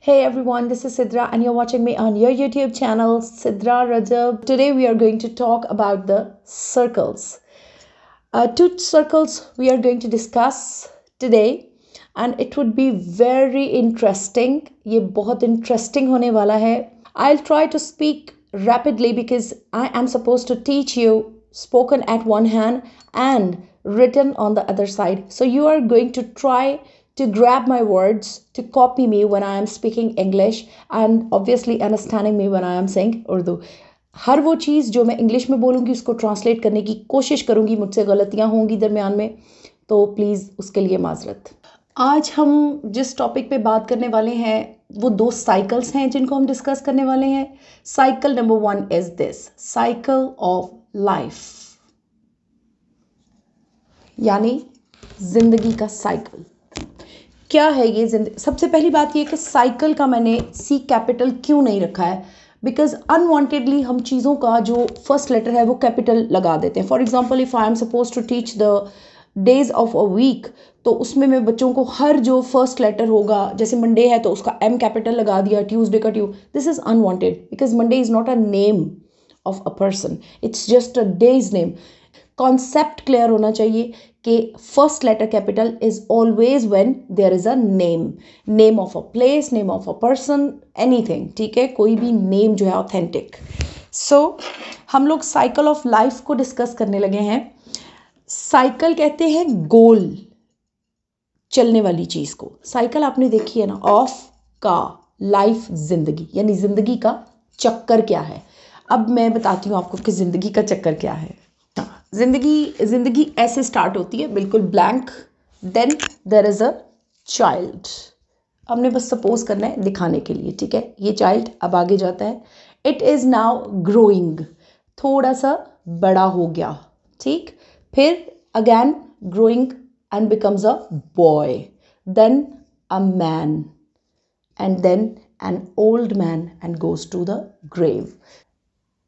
Hey everyone, this is Sidra and you're watching me on your YouTube channel, Sidra Rajab. Today we are going to talk about the circles. Two circles we are going to discuss today and it would be very interesting. ये बहुत interesting होने वाला है. I'll try to speak rapidly because I am supposed to teach you spoken at one hand and written on the other side. So you are going to try to grab my words, to copy me when I am speaking English and obviously understanding me when I am saying Urdu. हर वो चीज़ जो मैं English में बोलूँगी उसको translate करने की कोशिश करूँगी. मुझसे गलतियाँ होंगी दरमियान में, तो प्लीज़ उसके लिए माजरत. आज हम जिस टॉपिक पे बात करने वाले हैं वो दो साइकिल्स हैं जिनको हम डिस्कस करने वाले हैं. Cycle number 1 is this, cycle of life, यानी जिंदगी का साइकिल. क्या है ये जिंदगी? सबसे पहली बात ये कि साइकिल का मैंने सी कैपिटल क्यों नहीं रखा है, बिकॉज अनवांटेडली हम चीज़ों का जो फर्स्ट लेटर है वो कैपिटल लगा देते हैं. For example, if I am suppose to teach the days of a week, तो उसमें मैं बच्चों को हर जो फर्स्ट लेटर होगा, जैसे मंडे है तो उसका एम कैपिटल लगा दिया, ट्यूसडे का Tue. This is unwanted because Monday is not a name of a person, it's just a day's name. Concept clear होना चाहिए कि first letter capital is always when there is a name of a place, name of a person, anything. ठीक है, कोई भी name जो है authentic. सो हम लोग साइकिल ऑफ लाइफ को डिस्कस करने लगे हैं. साइकिल कहते हैं गोल, चलने वाली चीज को. साइकिल आपने देखी है ना, ऑफ का लाइफ जिंदगी, यानी जिंदगी का चक्कर क्या है. अब मैं बताती हूँ आपको कि जिंदगी का चक्कर क्या है. जिंदगी ऐसे स्टार्ट होती है, बिल्कुल blank. Then there is a child. हमने बस सपोज करना है दिखाने के लिए. ठीक है, ये चाइल्ड अब आगे जाता है. इट इज नाउ ग्रोइंग, थोड़ा सा बड़ा हो गया. ठीक, फिर again growing and becomes a boy, then a man, and then an old man and goes to the grave.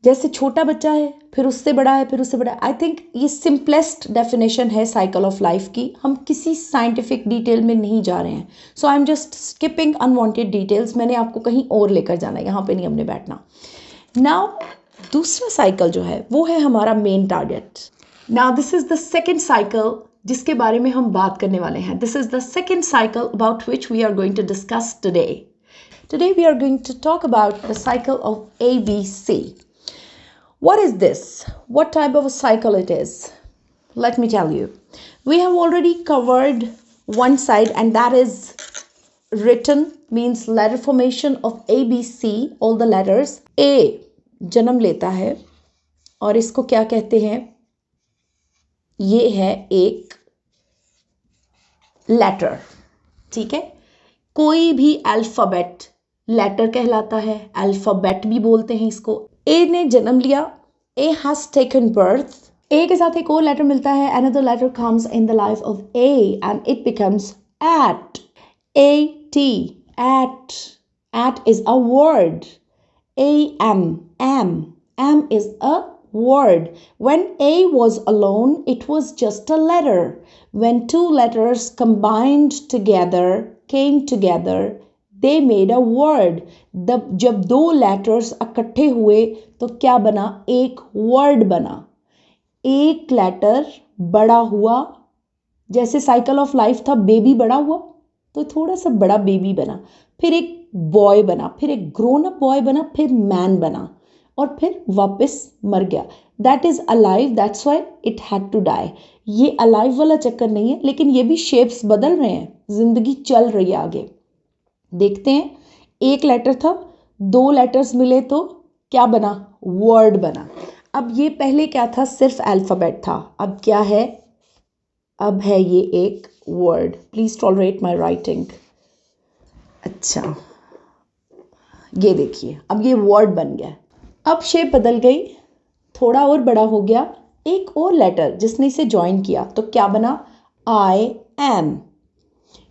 जैसे छोटा बच्चा है, फिर उससे बड़ा है, फिर उससे बड़ा. आई थिंक ये सिंपलेस्ट डेफिनेशन है साइकिल ऑफ लाइफ की. हम किसी साइंटिफिक डिटेल में नहीं जा रहे हैं. So I am just skipping unwanted details. मैंने आपको कहीं और लेकर जाना है, यहाँ पे नहीं हमने बैठना. नाउ दूसरा साइकिल जो है वो है हमारा main target. Now this is the second cycle जिसके बारे में हम बात करने वाले हैं. This is the second cycle about which we are going to discuss today. Today we are going to talk about the cycle of ABC. What is this? What type of a cycle it is? Let me tell you. We have already covered one side and that is written, means letter formation of ABC, all the letters. A जन्म लेता है और इसको क्या कहते हैं? ये है एक लेटर. ठीक है, कोई भी अल्फाबेट लेटर कहलाता है, अल्फाबेट भी बोलते हैं इसको. ए ने जन्म लिया, A has taken birth. A के साथ एक और लेटर मिलता है, another letter comes in the life of A and it becomes at. AT, at. At is a word. Am is a word. When A was alone, it was just a letter. When two letters combined together, came together, they made a word. जब दो letters इकट्ठे हुए तो क्या बना? एक word बना. एक letter बड़ा हुआ, जैसे साइकिल ऑफ लाइफ था, बेबी बड़ा हुआ तो थोड़ा सा बड़ा बेबी बना, फिर एक बॉय बना, फिर एक ग्रोन अप बॉय बना, फिर मैन बना और फिर वापस मर गया. That is alive, that's why it had to die. ये अलाइव वाला चक्कर नहीं है, लेकिन ये भी शेप्स बदल रहे हैं, जिंदगी चल रही है आगे. देखते हैं, एक लेटर था, दो लेटर्स मिले तो क्या बना? वर्ड बना. अब ये पहले क्या था? सिर्फ अल्फाबेट था. अब क्या है? अब है ये एक word. Please tolerate my writing. अच्छा, ये देखिए, अब ये वर्ड बन गया. अब शेप बदल गई, थोड़ा और बड़ा हो गया, एक और लेटर जिसने इसे ज्वाइन किया तो क्या बना? I am.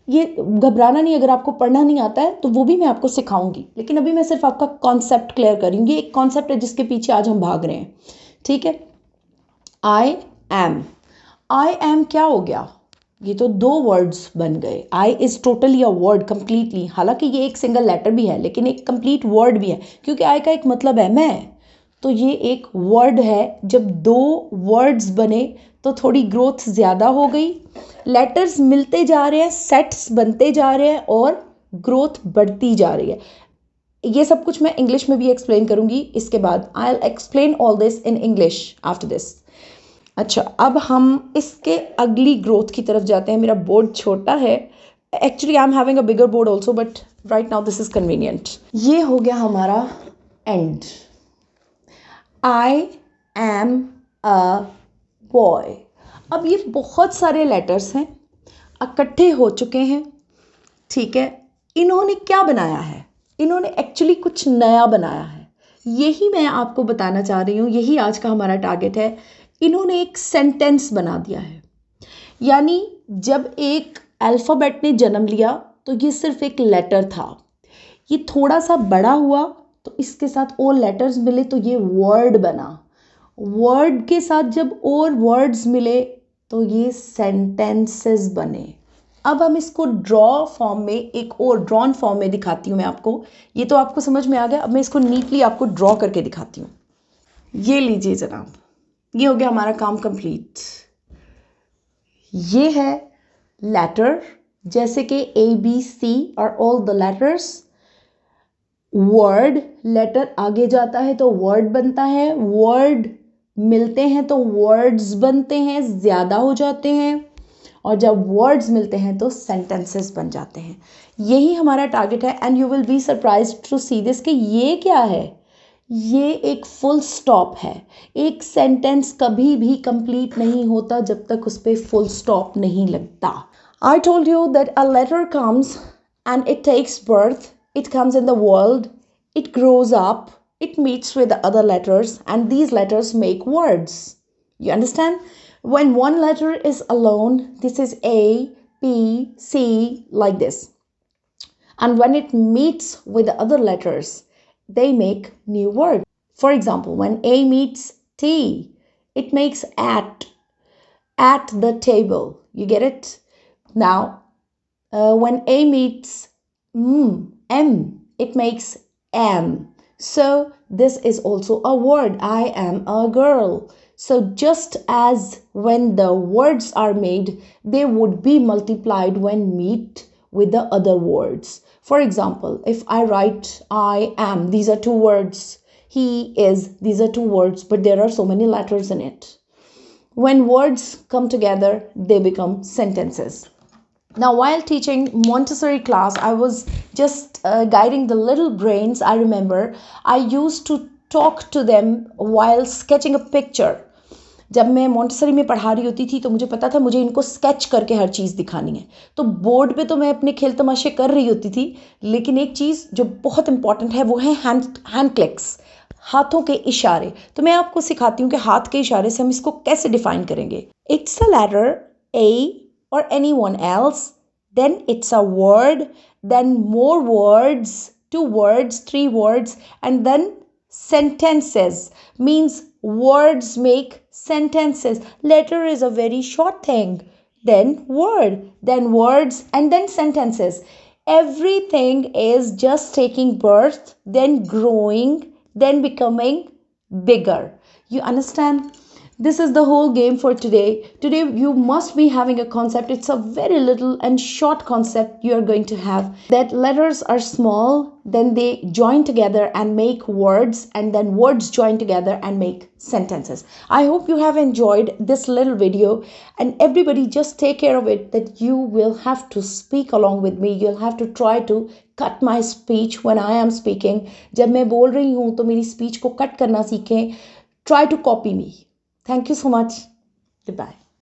ये घबराना नहीं, अगर आपको पढ़ना नहीं आता है तो वो भी मैं आपको सिखाऊंगी, लेकिन अभी मैं सिर्फ आपका कॉन्सेप्ट क्लियर करूंगी. एक कॉन्सेप्ट है जिसके पीछे आज हम भाग रहे हैं. ठीक है, आई एम. आई एम क्या हो गया? ये तो दो वर्ड्स बन गए. I is totally a word completely. हालांकि ये एक सिंगल लेटर भी है लेकिन एक कंप्लीट वर्ड भी है क्योंकि आई का एक मतलब है मैं. तो ये एक वर्ड है. जब दो वर्ड्स बने तो थोड़ी ग्रोथ ज़्यादा हो गई. लेटर्स मिलते जा रहे हैं, सेट्स बनते जा रहे हैं और ग्रोथ बढ़ती जा रही है. ये सब कुछ मैं इंग्लिश में भी एक्सप्लेन करूँगी इसके बाद. I will explain all this in English after this. अच्छा, अब हम इसके अगली ग्रोथ की तरफ जाते हैं. मेरा बोर्ड छोटा है. Actually I am having a bigger board also but right now this is convenient. ये हो गया हमारा and. I am a boy. अब ये बहुत सारे लेटर्स हैं, इकट्ठे हो चुके हैं. ठीक है, इन्होंने क्या बनाया है? इन्होंने एक्चुअली कुछ नया बनाया है. यही मैं आपको बताना चाह रही हूँ. यही आज का हमारा टारगेट है. इन्होंने एक सेंटेंस बना दिया है. यानी जब एक अल्फ़ाबेट ने जन्म लिया तो ये सिर्फ एक लेटर था. ये थोड़ा सा बड़ा हुआ तो इसके साथ और लेटर्स मिले तो ये वर्ड बना. वर्ड के साथ जब और वर्ड्स मिले तो ये सेंटेंसेस बने. अब हम इसको ड्रॉ फॉर्म में, एक और ड्रॉन फॉर्म में दिखाती हूँ मैं आपको. ये तो आपको समझ में आ गया. अब मैं इसको नीटली आपको ड्रॉ करके दिखाती हूँ. ये लीजिए जनाब, ये हो गया हमारा काम कंप्लीट. ये है लेटर, जैसे कि ए बी सी और all the letters. Word, letter आगे जाता है तो वर्ड बनता है. वर्ड मिलते हैं तो वर्ड्स बनते हैं, ज़्यादा हो जाते हैं. और जब वर्ड्स मिलते हैं तो सेंटेंसेस बन जाते हैं. यही हमारा टारगेट है. And you will be surprised to see this कि ये क्या है. ये एक फुल स्टॉप है. एक सेंटेंस कभी भी कंप्लीट नहीं होता जब तक उस पर फुल स्टॉप नहीं लगता. I told you that a letter comes and it takes birth. It comes in the world. It grows up. It meets with the other letters and these letters make words. You understand? When one letter is alone, this is A, P, C, like this. And when it meets with the other letters, they make new words. For example, when A meets T, it makes at the table. You get it? Now, when A meets M, it makes am. So this is also a word. I am a girl. So just as when the words are made, they would be multiplied when meet with the other words. For example, if I write I am, these are two words. He is, these are two words, but there are so many letters in it. When words come together, they become sentences. Now, while teaching Montessori class, I was just guiding the little brains. I remember I used to talk to them while sketching a picture. जब मैं Montessori में पढ़ा रही होती थी तो मुझे पता था मुझे इनको स्केच करके हर चीज़ दिखानी है. तो बोर्ड पे तो मैं अपने खेल तमाशे कर रही होती थी, लेकिन एक चीज़ जो बहुत इंपॉर्टेंट है वो है हैंड क्लिक्स, हाथों के इशारे. तो मैं आपको सिखाती हूँ कि हाथ के इशारे से हम इसको कैसे डिफाइन करेंगे. It's a letter A or anyone else, then it's a word, then more words, 2 words, 3 words, and then sentences. Means words make sentences. Letter is a very short thing. Then word, then words, and then sentences. Everything is just taking birth, then growing, then becoming bigger. You understand? This is the whole game for today. Today you must be having a concept. It's a very little and short concept you are going to have. That letters are small, then they join together and make words, and then words join together and make sentences. I hope you have enjoyed this little video, and everybody just take care of it that you will have to speak along with me. You'll have to try to cut my speech when I am speaking. जब मैं बोल रही हूँ तो मेरी speech को cut करना सीखें. Try to copy me. Thank you so much. Goodbye.